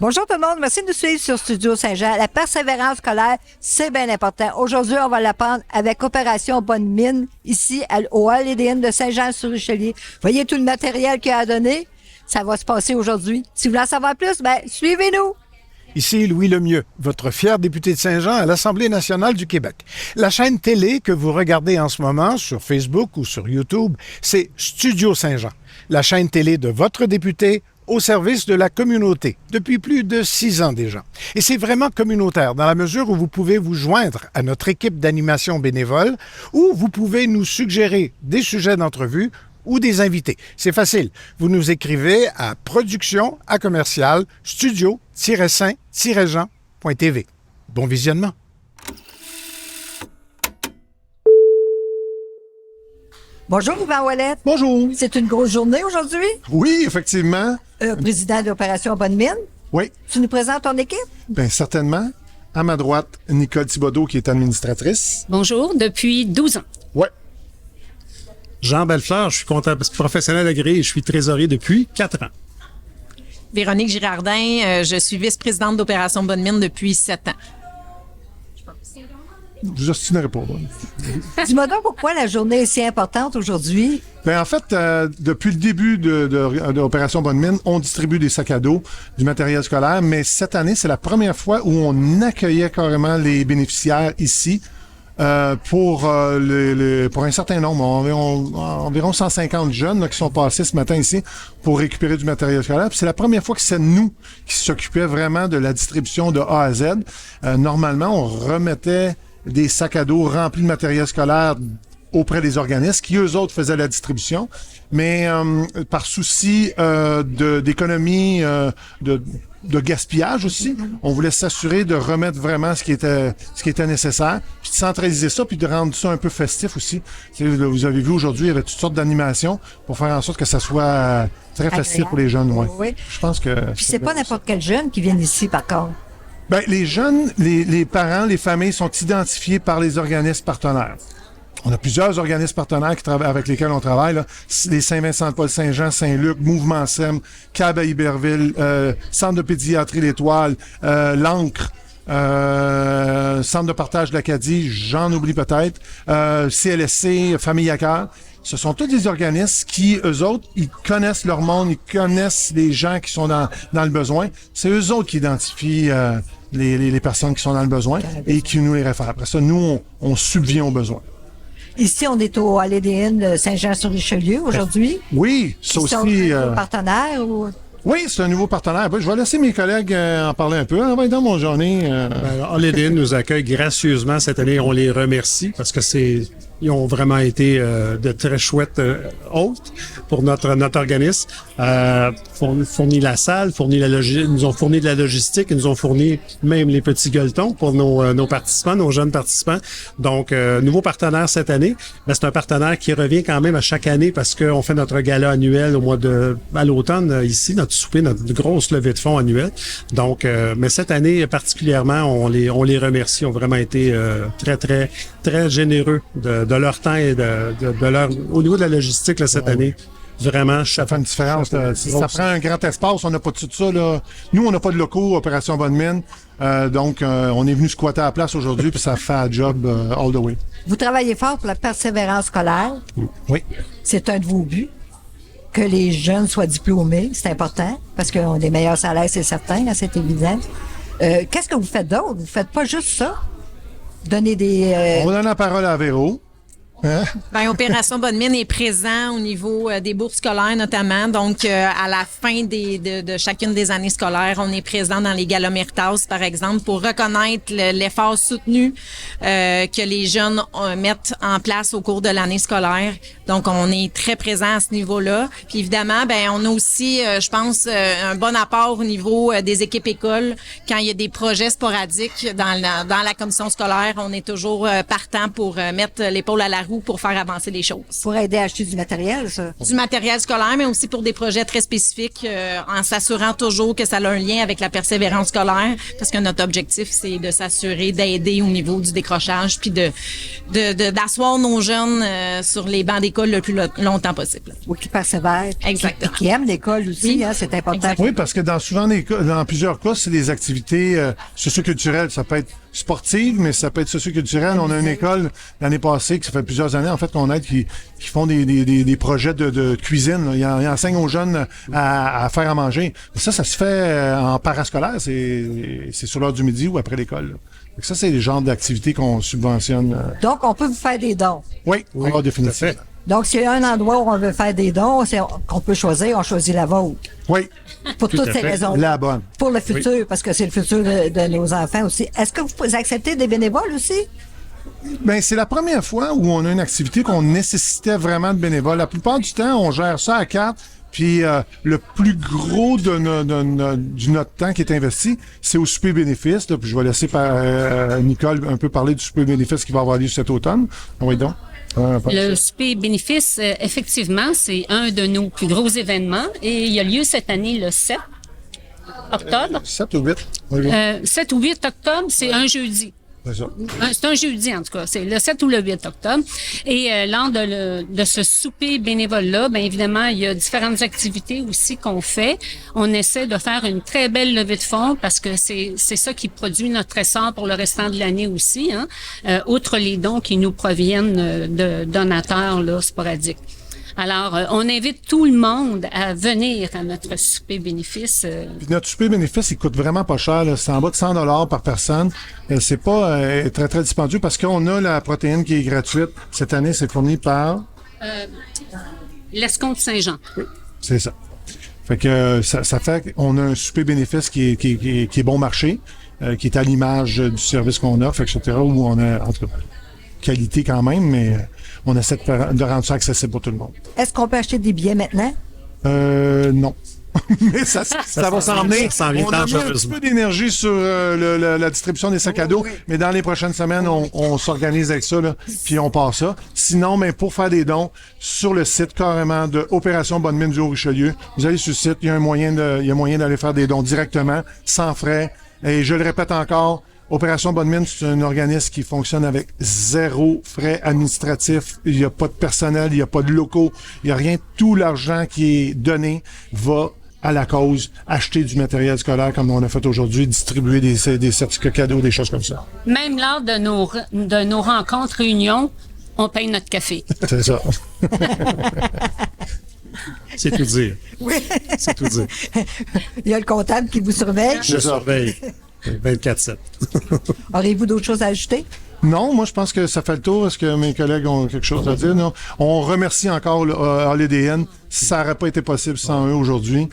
Bonjour tout le monde, merci de nous suivre sur Studio Saint-Jean. La persévérance scolaire, c'est bien important. Aujourd'hui, on va l'apprendre avec Opération Bonne Mine, ici au LDN de Saint-Jean-sur-Richelieu. Voyez tout le matériel qu'il y a à donner. Ça va se passer aujourd'hui. Si vous voulez en savoir plus, suivez-nous. Ici Louis Lemieux, votre fier député de Saint-Jean à l'Assemblée nationale du Québec. La chaîne télé que vous regardez en ce moment sur Facebook ou sur YouTube, c'est Studio Saint-Jean, la chaîne télé de votre député au service de la communauté, depuis plus de 6 ans déjà. Et c'est vraiment communautaire, dans la mesure où vous pouvez vous joindre à notre équipe d'animation bénévole, ou vous pouvez nous suggérer des sujets d'entrevue ou des invités. C'est facile. Vous nous écrivez à production@studio-saint-jean.tv. Bon visionnement. Bonjour, Yvan Ouellette. Bonjour. C'est une grosse journée aujourd'hui. Oui, effectivement. Président de l'Opération Bonne Mine. Oui, Tu nous présentes ton équipe? bien certainement. À ma droite, Nicole Thibodeau, qui est administratrice. Bonjour, depuis 12 ans. Oui. Jean Bellefleur, je suis comptable professionnel agréé et je suis trésorier depuis 4 ans. Véronique Girardin, je suis vice-présidente d'Opération Bonne Mine depuis 7 ans. Je n'ostinerai pas. Moi. Dis-moi donc pourquoi la journée est si importante aujourd'hui. Ben, en fait, depuis le début de l'Opération Bonne Mine, on distribue des sacs à dos, du matériel scolaire, mais cette année, c'est la première fois où on accueillait carrément les bénéficiaires ici pour un certain nombre, environ 150 jeunes là, qui sont passés ce matin ici pour récupérer du matériel scolaire. Puis c'est la première fois que c'est nous qui s'occupions vraiment de la distribution de A à Z. Normalement, on remettait des sacs à dos remplis de matériel scolaire auprès des organismes qui, eux autres, faisaient la distribution. Mais par souci d'économie, de gaspillage aussi, on voulait s'assurer de remettre vraiment ce qui était nécessaire, puis de centraliser ça, puis de rendre ça un peu festif aussi. Vous avez vu aujourd'hui, il y avait toutes sortes d'animations pour faire en sorte que ça soit très festif pour les jeunes. Ouais. Oui. Je pense que... Puis c'est pas n'importe quel jeune qui vient ici, par contre. Ben, les jeunes, les parents, les familles sont identifiés par les organismes partenaires. On a plusieurs organismes partenaires avec lesquels on travaille, là. Les Saint-Vincent-de-Paul-Saint-Jean, Saint-Luc, Mouvement SEM, CAB à Iberville, Centre de pédiatrie L'Étoile, l'Ancre, Centre de partage de l'Acadie, j'en oublie peut-être, CLSC, Famille à cœur. Ce sont tous des organismes qui, eux autres, ils connaissent leur monde, ils connaissent les gens qui sont dans le besoin. C'est eux autres qui identifient les personnes qui sont dans le besoin et qui nous les réfèrent. Après ça, nous, on subvient aux besoins. Ici, on est au LDN de Saint-Jean-sur-Richelieu aujourd'hui. Oui, ça Qui sont aussi... partenaires ou... Oui, c'est un nouveau partenaire. Je vais laisser mes collègues en parler un peu. On va être dans mon journée. LDN nous accueille gracieusement cette année. On les remercie parce que ils ont vraiment été de très chouettes hôtes pour notre organisme. Fourni la salle, ils nous ont fourni de la logistique, ils nous ont fourni même les petits gueuletons pour nos participants, nos jeunes participants. Donc, nouveau partenaire cette année. Mais c'est un partenaire qui revient quand même à chaque année parce qu'on fait notre gala annuel à l'automne ici, notre souper, notre grosse levée de fonds annuelle. Donc, mais cette année particulièrement, on les remercie. Ils ont vraiment été très, très, très généreux de leur temps et de leur au niveau de la logistique là, cette année. Vraiment, ça fait une différence. Ça prend un grand espace. On n'a pas tout ça. Là. Nous, on n'a pas de locaux, Opération Bonne Mine. Donc, on est venu squatter à la place aujourd'hui, puis ça fait un job all the way. Vous travaillez fort pour la persévérance scolaire. Oui. C'est un de vos buts. Que les jeunes soient diplômés, c'est important, parce qu'ils ont des meilleurs salaires, c'est certain, là, c'est évident. Qu'est-ce que vous faites d'autre? Vous faites pas juste ça? Donner des... On donne la parole à Véro. Hein? Bien, Opération Bonne Mine est présent au niveau des bourses scolaires notamment. Donc, à la fin de chacune des années scolaires, on est présent dans les galas Méritas, par exemple, pour reconnaître l'effort soutenu que les jeunes mettent en place au cours de l'année scolaire. Donc, on est très présent à ce niveau-là. Puis évidemment, ben on a aussi, je pense, un bon apport au niveau des équipes écoles. Quand il y a des projets sporadiques dans la commission scolaire, on est toujours partant pour mettre l'épaule à la roue roues pour faire avancer les choses. Pour aider à acheter du matériel, ça. Du matériel scolaire, mais aussi pour des projets très spécifiques, en s'assurant toujours que ça a un lien avec la persévérance scolaire, parce que notre objectif, c'est de s'assurer d'aider au niveau du décrochage, puis d'asseoir nos jeunes sur les bancs d'école le plus longtemps possible. Oui, qui persévèrent. Exactement. Qui aiment l'école aussi, Oui. hein, c'est important. Exact. Oui, parce que dans plusieurs cas, c'est des activités socioculturelles. Ça peut être sportive, mais ça peut être socioculturel. On a une école l'année passée, que ça fait plusieurs années, en fait, qu'on aide, qui font des projets de cuisine. Là. Ils enseignent aux jeunes à faire à manger. Ça se fait en parascolaire. C'est sur l'heure du midi ou après l'école. Là. Fait que ça, c'est les genres d'activités qu'on subventionne. Donc, on peut vous faire des dons. Oui, définitivement. fait. Donc, s'il y a un endroit où on veut faire des dons, qu'on peut choisir, on choisit la vôtre. Oui, Pour Tout toutes à ces fait. raisons. la bonne. Pour le futur, parce que c'est le futur de nos enfants aussi. Est-ce que vous acceptez des bénévoles aussi? Ben, c'est la première fois où on a une activité qu'on nécessitait vraiment de bénévoles. La plupart du temps, on gère ça à quatre. Puis le plus gros de notre temps qui est investi, c'est au souper bénéfice. Là. Puis je vais laisser Nicole un peu parler du souper bénéfice qui va avoir lieu cet automne. Oui, donc. Le souper bénéfice, effectivement, c'est un de nos plus gros événements et il a lieu cette année le 7 octobre. 7 ou 8? Oui. 7 ou 8 octobre, c'est un jeudi. C'est ça. C'est un jeudi, en tout cas. C'est le 7 ou le 8 octobre. Et lors de ce souper bénévole-là, bien évidemment, il y a différentes activités aussi qu'on fait. On essaie de faire une très belle levée de fonds parce que c'est ça qui produit notre essor pour le restant de l'année aussi, hein. Outre les dons qui nous proviennent de donateurs là, sporadiques. Alors, on invite tout le monde à venir à notre souper bénéfice. Puis notre souper bénéfice, il coûte vraiment pas cher. Là. C'est en bas de 100 $ par personne. C'est pas très, très dispendieux parce qu'on a la protéine qui est gratuite. Cette année, c'est fourni par... L'Escompte Saint-Jean. C'est ça. Fait que ça fait qu'on a un souper bénéfice qui est bon marché, qui est à l'image du service qu'on offre, etc., où on a, en tout cas, qualité quand même, mais on essaie de rendre ça accessible pour tout le monde. Est-ce qu'on peut acheter des billets maintenant? Non. Mais ça va s'en venir. Ça s'en vient On a mis un petit dangereusement. peu d'énergie sur la distribution des sacs à dos, mais dans les prochaines semaines, on s'organise avec ça, là, puis on part ça. Sinon, mais pour faire des dons, sur le site carrément de Opération Bonne Mine du Haut-Richelieu, vous allez sur le site, il y a moyen d'aller faire des dons directement, sans frais. Et je le répète encore, Opération Bonne Mine, c'est un organisme qui fonctionne avec 0 frais administratifs. Il n'y a pas de personnel, il n'y a pas de locaux, il n'y a rien. Tout l'argent qui est donné va à la cause, acheter du matériel scolaire comme on a fait aujourd'hui, distribuer des certificats cadeaux, des choses comme ça. Même lors de nos rencontres, réunions, on paye notre café. C'est ça. C'est tout dire. Oui. C'est tout dire. Il y a le comptable qui vous surveille. Je surveille 24/7. Aurez-vous d'autres choses à ajouter? Non, moi je pense que ça fait le tour. Est-ce que mes collègues ont quelque chose à dire? Non. On remercie encore l'ADN. Ça n'aurait pas été possible sans eux aujourd'hui.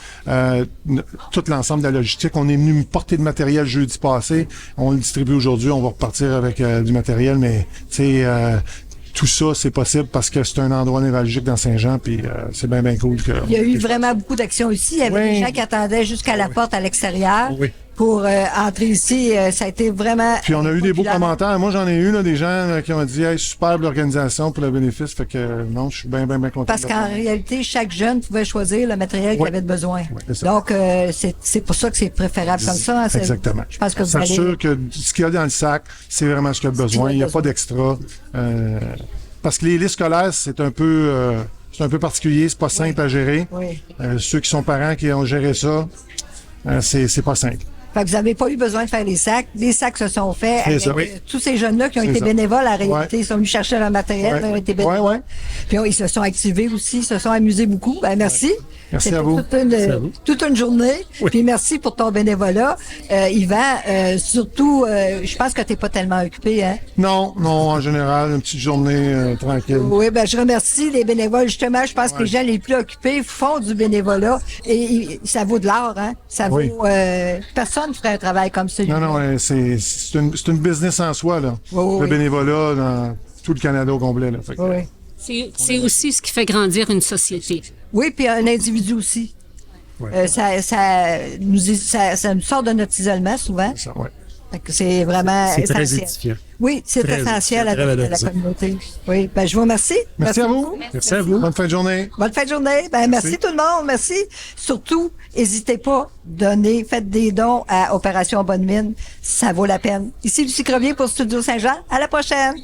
Tout l'ensemble de la logistique. On est venu porter de matériel jeudi passé. On le distribue aujourd'hui. On va repartir avec du matériel, mais tu sais... tout ça, c'est possible parce que c'est un endroit névralgique dans Saint-Jean, puis c'est bien, bien cool que... Il y a eu vraiment beaucoup d'actions ici. Il y avait Oui. des gens qui attendaient jusqu'à la porte à l'extérieur Oui. pour entrer ici. Ça a été vraiment... Puis on a eu des beaux populaire. commentaires. Moi, j'en ai eu, là, des gens qui ont dit « Hey, superbe l'organisation pour le bénéfice. » Fait que non, je suis bien, bien, bien content. Parce de qu'en ça. réalité, chaque jeune pouvait choisir le matériel qu'il Oui. avait besoin. c'est ça. Donc, c'est pour ça que c'est préférable comme ça. Hein. Exactement. Je pense que vous allez... S'assure que ce qu'il y a dans le sac, c'est vraiment ce qu'il y a besoin. Il n'y a pas d'extra. Parce que les listes scolaires, c'est un peu particulier. C'est pas simple à gérer. Oui. Ceux qui sont parents qui ont géré ça, c'est pas simple. Fait que vous n'avez pas eu besoin de faire les sacs. Les sacs se sont faits C'est avec ça. Oui. tous ces jeunes-là qui ont C'est été ça. bénévoles. En réalité, Ouais. ils sont venus chercher leur matériel, ils ont été bénévoles. Ouais. Puis ils se sont activés aussi, ils se sont amusés beaucoup. Ben, merci. Merci C'était à vous. toute une journée. Puis merci pour ton bénévolat. Yvan, surtout, je pense que tu n'es pas tellement occupé, hein? Non, en général, une petite journée tranquille. Oui, ben je remercie les bénévoles. Justement, je pense que les gens les plus occupés font du bénévolat et ça vaut de l'or, hein? Ça vaut... Oui. Personne ne ferait un travail comme celui-là. Non, c'est une business en soi, là. Oui. Le bénévolat dans tout le Canada au complet, là. Fait que- Oui. C'est aussi ce qui fait grandir une société. Oui, puis un individu aussi. Ça nous sort de notre isolement souvent. Ça, ouais. Fait que c'est vraiment C'est très essentiel. édifiant. Oui, c'est Très essentiel à très la valorisant. communauté. Oui, ben je vous remercie. Merci à vous. beaucoup. Merci à vous. Bonne fin de journée. Bonne fin de journée. Ben, merci tout le monde. Merci. Surtout, n'hésitez pas, donnez, faites des dons à Opération Bonne Mine. Ça vaut la peine. Ici Lucie Crevier pour Studio Saint-Jean. À la prochaine.